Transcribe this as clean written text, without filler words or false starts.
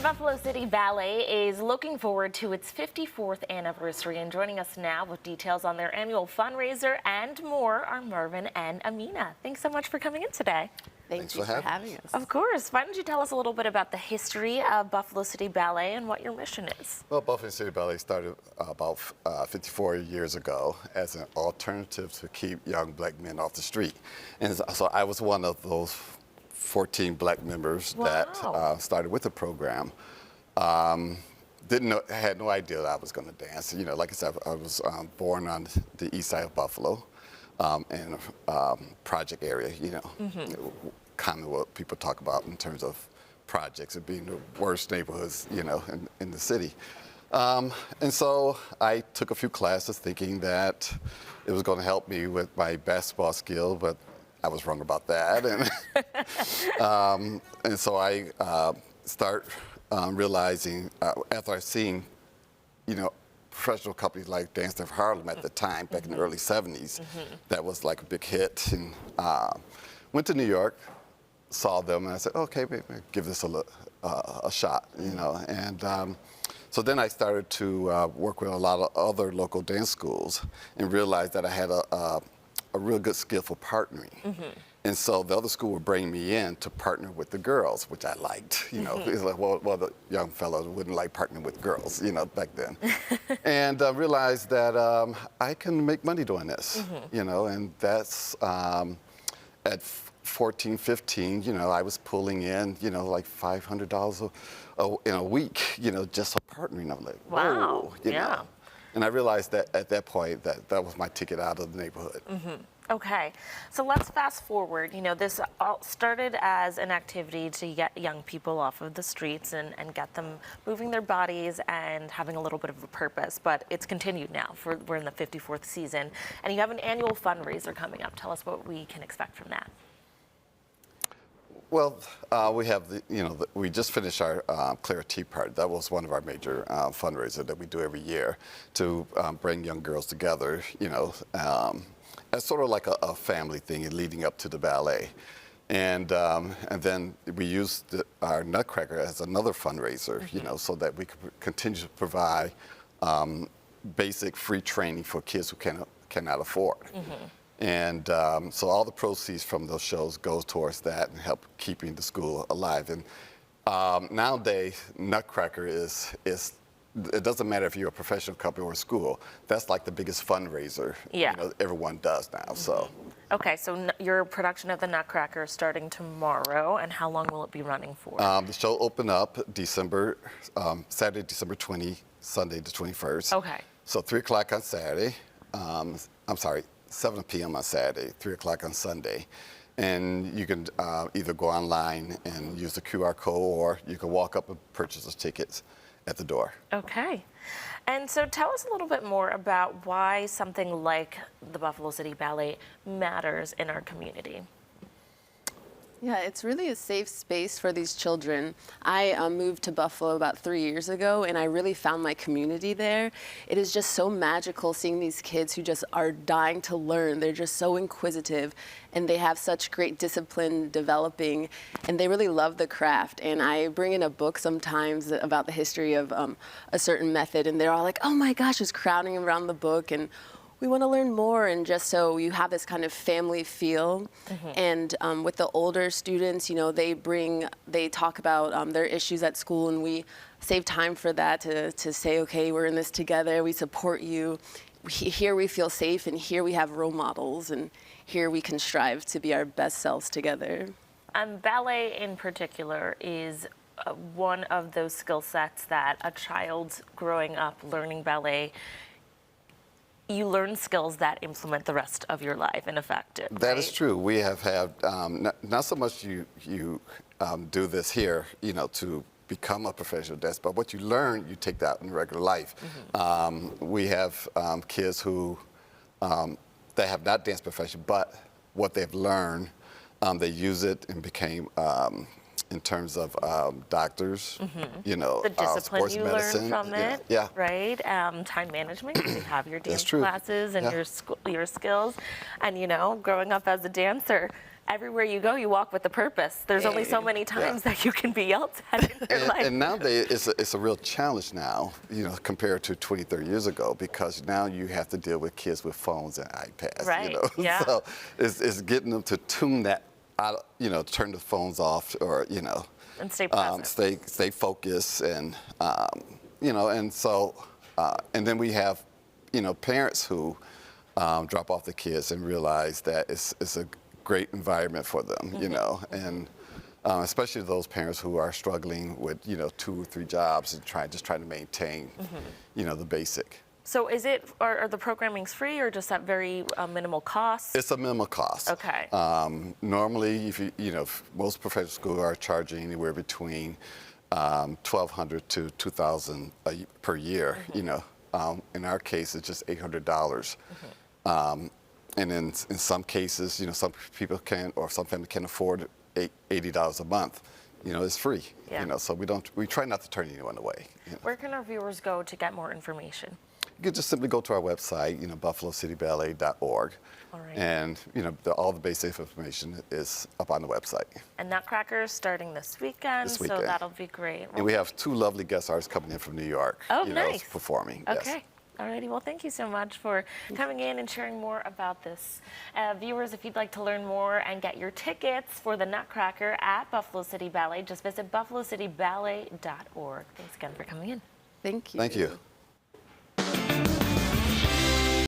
Buffalo City Ballet is looking forward to its 54th anniversary, and joining us now with details on their annual fundraiser and more are Marvin and Amina. Thanks so much for coming in today. Thanks for having us. Of course. Why don't you tell us a little bit about the history of Buffalo City Ballet and what your mission is? Well, Buffalo City Ballet started about 54 years ago as an alternative to keep young black men off the street. And so I was one of those 14 black members that started with the program. Had no idea that I was going to dance. You know, like I said, I was born on the east side of Buffalo, in a project area, you know, kind of what people talk about in terms of projects and being the worst neighborhoods, you know, in the city. And so I took a few classes thinking that it was going to help me with my basketball skill, but I was wrong about that. And so I start realizing, after I've seen, you know, professional companies like Dance of Harlem at the time, back in the early 70s, that was like a big hit. And went to New York, saw them, and I said, okay, maybe give this a shot, you know. And so then I started to work with a lot of other local dance schools and realized that I had a real good skill for partnering. And so the other school would bring me in to partner with the girls, which I liked. You know, it's like, well, the young fellows wouldn't like partnering with girls, you know, back then. And realized that I can make money doing this, you know, and that's at 14, 15, you know, I was pulling in, you know, like $500 in a week, you know, just for partnering. I'm like, whoa, wow, you know. And I realized that at that point that was my ticket out of the neighborhood. Okay, so let's fast forward. You know, this all started as an activity to get young people off of the streets and get them moving their bodies and having a little bit of a purpose, but it's continued now. We're in the 54th season, and you have an annual fundraiser coming up. Tell us what we can expect from that. Well, we have we just finished our Clear Tea Party. That was one of our major fundraisers that we do every year to bring young girls together, you know, as sort of like a family thing leading up to the ballet. And then we used our Nutcracker as another fundraiser, you know, so that we could continue to provide basic free training for kids who cannot afford. And so all the proceeds from those shows goes towards that and help keeping the school alive. And nowadays, Nutcracker is it doesn't matter if you're a professional company or a school. That's like the biggest fundraiser you know, everyone does now. So. Okay, so your production of the Nutcracker is starting tomorrow, and how long will it be running for? The show opened up Saturday, December 20, Sunday the 21st. Okay. So 3 o'clock on Saturday. I'm sorry, 7 p.m. on Saturday, 3 o'clock on Sunday. And you can either go online and use the QR code, or you can walk up and purchase the tickets at the door. Okay. And so tell us a little bit more about why something like the Buffalo City Ballet matters in our community. Yeah, it's really a safe space for these children. I moved to Buffalo about 3 years ago, and I really found my community there. It is just so magical seeing these kids who just are dying to learn. They're just so inquisitive, and they have such great discipline developing, and they really love the craft. And I bring in a book sometimes about the history of a certain method, and they're all like, oh my gosh, just crowding around the book, and we want to learn more, and just so you have this kind of family feel. And with the older students, you know, they talk about their issues at school, and we save time for that to say, okay, we're in this together, we support you. Here we feel safe, and here we have role models, and here we can strive to be our best selves together. Ballet in particular is one of those skill sets that a child growing up learning ballet, you learn skills that implement the rest of your life and affect it. That is true. We have had, not so much you do this here, you know, to become a professional dancer, but what you learn, you take that in regular life. We have kids who, they have not danced professionally, but what they've learned, they use it and became, in terms of doctors, you know, the discipline sports you medicine, learn from it, right? Time management, you have your dance classes and your skills. And, you know, growing up as a dancer, everywhere you go, you walk with a purpose. There's only so many times that you can be yelled at in your life. And nowadays, it's a real challenge now, compared to 20, 30 years ago, because now you have to deal with kids with phones and iPads, Right, yeah. So it's getting them to tune that out, turn the phones off, or, And stay present. stay focused, and, and so, and then we have, parents who drop off the kids and realize that it's a great environment for them, and especially those parents who are struggling with, 2 or 3 jobs and just trying to maintain, the basic. So are the programmings free or just at very minimal cost? It's a minimal cost. Okay. Normally, if most professional schools are charging anywhere between $1,200 to $2,000 per year. In our case, it's just $800. And in some cases, some people can, or some families can afford $80 a month. It's free. Yeah. So we try not to turn anyone away. Where can our viewers go to get more information? You can just simply go to our website, buffalocityballet.org. All right. And, all the basic information is up on the website. And Nutcracker is starting this weekend, This so weekend. that'll be great. And we have 2 lovely guest artists coming in from New York. Oh, nice. Performing. Okay. Yes. Alrighty, well, thank you so much for coming in and sharing more about this. Viewers, if you'd like to learn more and get your tickets for the Nutcracker at Buffalo City Ballet, just visit buffalocityballet.org. Thanks again for coming in. Thank you. Thank you.